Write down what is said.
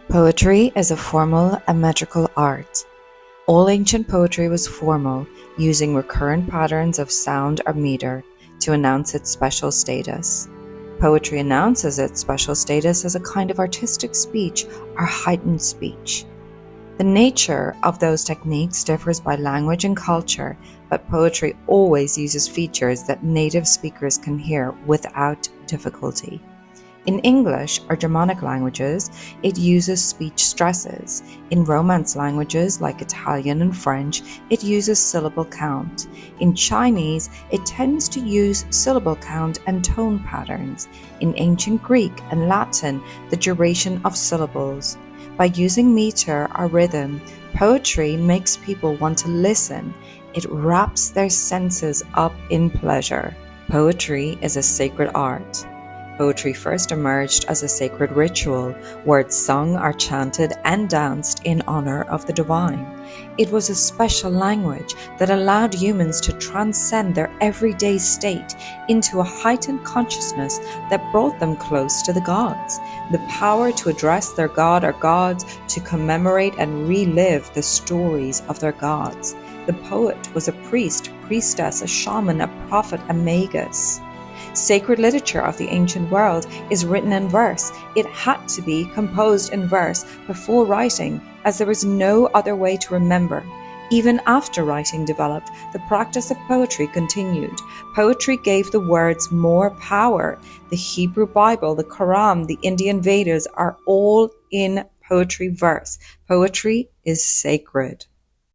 Poetry is a formal and metrical art. All ancient poetry was formal, using recurrent patterns of sound or meter to announce its special status. Poetry announces its special status as a kind of artistic speech or heightened speech. The nature of those techniques differs by language and culture, but poetry always uses features that native speakers can hear without difficulty. In English or Germanic languages, it uses speech stresses. In Romance languages like Italian and French, it uses syllable count. In Chinese, it tends to use syllable count and tone patterns. In ancient Greek and Latin, the duration of syllables. By using meter or rhythm, poetry makes people want to listen. It wraps their senses up in pleasure. Poetry is a sacred art. Poetry first emerged as a sacred ritual, words sung or chanted and danced in honor of the divine. It was a special language that allowed humans to transcend their everyday state into a heightened consciousness that brought them close to the gods. The power to address their god or gods, to commemorate and relive the stories of their gods. The poet was a priest, priestess, a shaman, a prophet, a magus. Sacred literature of the ancient world is written in verse. It had to be composed in verse before writing, as there was no other way to remember. Even after writing developed, the practice of poetry continued. Poetry gave the words more power. The Hebrew Bible, the Quran, the Indian Vedas are all in poetry verse. Poetry is sacred.